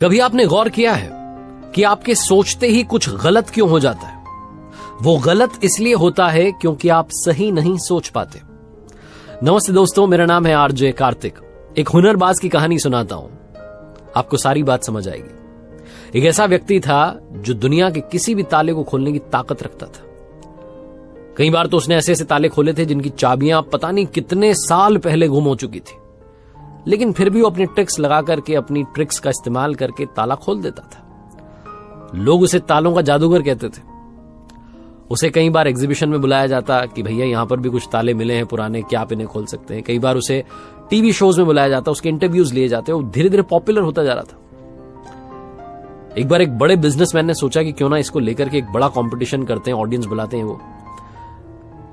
कभी आपने गौर किया है कि आपके सोचते ही कुछ गलत क्यों हो जाता है? वो गलत इसलिए होता है क्योंकि आप सही नहीं सोच पाते। नमस्ते दोस्तों, मेरा नाम है आरजे कार्तिक। एक हुनरबाज की कहानी सुनाता हूं, आपको सारी बात समझ आएगी। एक ऐसा व्यक्ति था जो दुनिया के किसी भी ताले को खोलने की ताकत रखता था। कई बार तो उसने ऐसे ऐसे ताले खोले थे जिनकी चाबियां पता नहीं कितने साल पहले गुम हो चुकी थी, लेकिन फिर भी वो अपनी ट्रिक्स लगा करके, अपनी ट्रिक्स का इस्तेमाल करके ताला खोल देता था। लोग उसे तालों का जादूगर कहते थे। उसे कई बार एग्जीबिशन में बुलाया जाता कि भैया यहां पर भी कुछ ताले मिले हैं पुराने, क्या आप इन्हें खोल सकते हैं। कई बार उसे टीवी शोज में बुलाया जाता, उसके इंटरव्यूज लिए जाते। वो धीरे धीरे पॉपुलर होता जा रहा था। एक बार एक बड़े बिजनेसमैन ने सोचा कि क्यों ना इसको लेकर के एक बड़ा कंपटीशन करते हैं, ऑडियंस बुलाते हैं वो।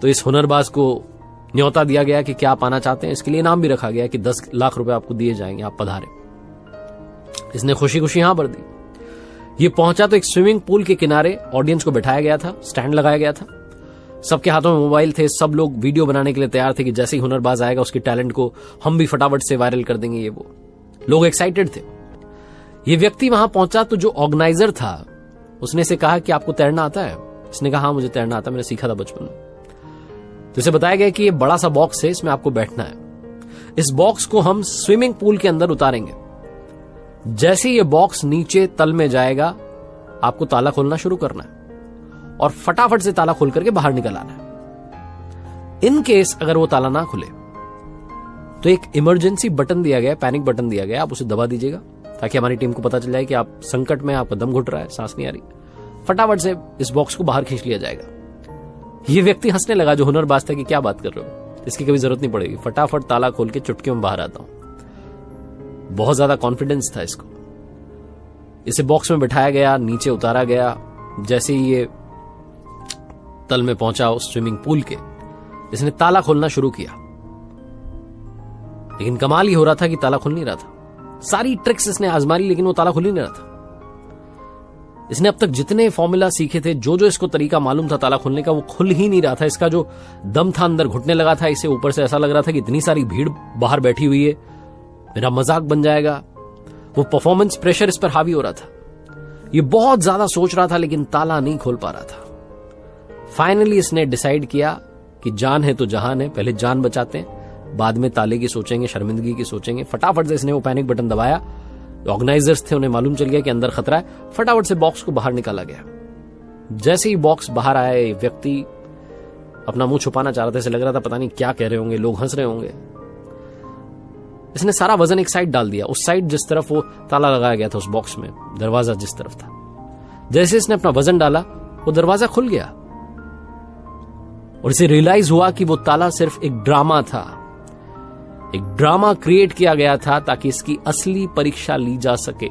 तो इस हुनरबाज को न्योता दिया गया कि क्या आप आना चाहते हैं। इसके लिए इनाम भी रखा गया कि 10 लाख रुपए आपको दिए जाएंगे, आप पधारे। इसने खुशी खुशी यहां भर दी। ये पहुंचा तो एक स्विमिंग पूल के किनारे ऑडियंस को बैठाया गया था, स्टैंड लगाया गया था। सबके हाथों में मोबाइल थे, सब लोग वीडियो बनाने के लिए तैयार थे कि जैसे ही हुनरबाज आएगा उसके टैलेंट को हम भी फटाफट से वायरल कर देंगे। ये वो लोग एक्साइटेड थे। ये व्यक्ति वहां पहुंचा तो जो ऑर्गेनाइजर था उसने इसे कहा कि आपको तैरना आता है? इसने कहा हाँ मुझे तैरना आता है, मैंने सीखा था बचपन में। तो इसे बताया गया कि ये बड़ा सा बॉक्स है, इसमें आपको बैठना है। इस बॉक्स को हम स्विमिंग पूल के अंदर उतारेंगे। जैसे ये बॉक्स नीचे तल में जाएगा, आपको ताला खोलना शुरू करना है और फटाफट से ताला खोल करके बाहर निकल आना है। इन केस अगर वो ताला ना खुले तो एक इमरजेंसी बटन दिया गया, पैनिक बटन दिया गया, आप उसे दबा दीजिएगा ताकि हमारी टीम को पता चल जाए कि आप संकट में, आपका दम घुट रहा है, सांस नहीं आ रही। फटाफट से इस बॉक्स को बाहर खींच लिया जाएगा। ये व्यक्ति हंसने लगा जो हुनरबाज था कि क्या बात कर रहे हो, इसकी कभी जरूरत नहीं पड़ेगी, फटाफट ताला खोल के चुटकियों में बाहर आता हूं। बहुत ज्यादा कॉन्फिडेंस था इसको। इसे बॉक्स में बिठाया गया, नीचे उतारा गया। जैसे ही ये तल में पहुंचा उस स्विमिंग पूल के, इसने ताला खोलना शुरू किया। लेकिन कमाल ही हो रहा था कि ताला खुल नहीं रहा था। सारी ट्रिक्स इसने आजमा ली लेकिन वो ताला खुल ही नहीं रहा था। इसने अब तक जितने फॉर्मूला सीखे थे, जो जो इसको तरीका मालूम था ताला खोलने का, वो खुल ही नहीं रहा था। इसका जो दम था अंदर घुटने लगा था। इसे ऊपर से ऐसा लग रहा था कि इतनी सारी भीड़ बाहर बैठी हुई है, मेरा मजाक बन जाएगा। वो परफॉर्मेंस प्रेशर इस पर हावी हो रहा था। ये बहुत ज्यादा सोच रहा था लेकिन ताला नहीं खोल पा रहा था। फाइनली इसने डिसाइड किया कि जान है तो जहान है, पहले जान बचाते हैं, बाद में ताले की सोचेंगे, शर्मिंदगी की सोचेंगे। फटाफट से इसने वो पैनिक बटन दबाया। ऑर्गेनाइजर्स थे, उन्हें मालूम चल गया कि अंदर खतरा है। फटाफट से बॉक्स को बाहर निकाला गया। जैसे ही बॉक्स बाहर आया, ये व्यक्ति अपना मुंह छुपाना चाह रहा था। इसे लग रहा था पता नहीं क्या कह रहे होंगे, लोग हंस रहे होंगे। इसने सारा वजन एक साइड डाल दिया, उस साइड जिस तरफ वो ताला लगाया गया था उस बॉक्स में, दरवाजा जिस तरफ था। जैसे इसने अपना वजन डाला, वो दरवाजा खुल गया और इसे रियलाइज हुआ कि वो ताला सिर्फ एक ड्रामा था। एक ड्रामा क्रिएट किया गया था ताकि इसकी असली परीक्षा ली जा सके।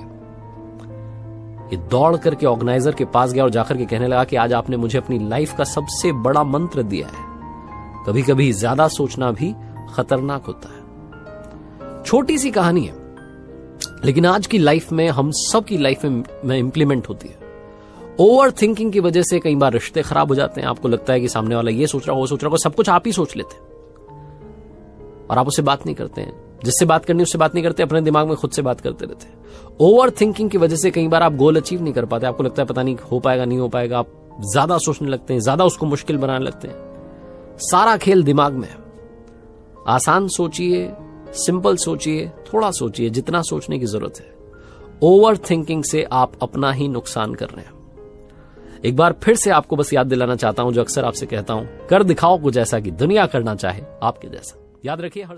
ये दौड़ करके ऑर्गेनाइजर के पास गया और जाकर के कहने लगा कि आज आपने मुझे अपनी लाइफ का सबसे बड़ा मंत्र दिया है। कभी कभी ज्यादा सोचना भी खतरनाक होता है। छोटी सी कहानी है लेकिन आज की लाइफ में, हम सब की लाइफ में इंप्लीमेंट होती है। ओवर थिंकिंग की वजह से कई बार रिश्ते खराब हो जाते हैं। आपको लगता है कि सामने वाला ये सोच रहा हो, वो सोच रहा हो, सब कुछ आप ही सोच लेते हैं और आप उससे बात नहीं करते हैं। जिससे बात करनी उससे बात नहीं करते, अपने दिमाग में खुद से बात करते रहते हैं। ओवर थिंकिंग की वजह से कई बार आप गोल अचीव नहीं कर पाते। आपको लगता है पता नहीं हो पाएगा, नहीं हो पाएगा। आप ज्यादा सोचने लगते हैं, ज्यादा उसको मुश्किल बनाने लगते हैं। सारा खेल दिमाग में है। आसान सोचिए, सिंपल सोचिए, थोड़ा सोचिए, जितना सोचने की जरूरत है। ओवर थिंकिंग से आप अपना ही नुकसान कर रहे हैं। एक बार फिर से आपको बस याद दिलाना चाहता हूं जो अक्सर आपसे कहता हूं, कर दिखाओ कुछ ऐसा कि दुनिया करना चाहे आपके जैसा। याद रखिए हर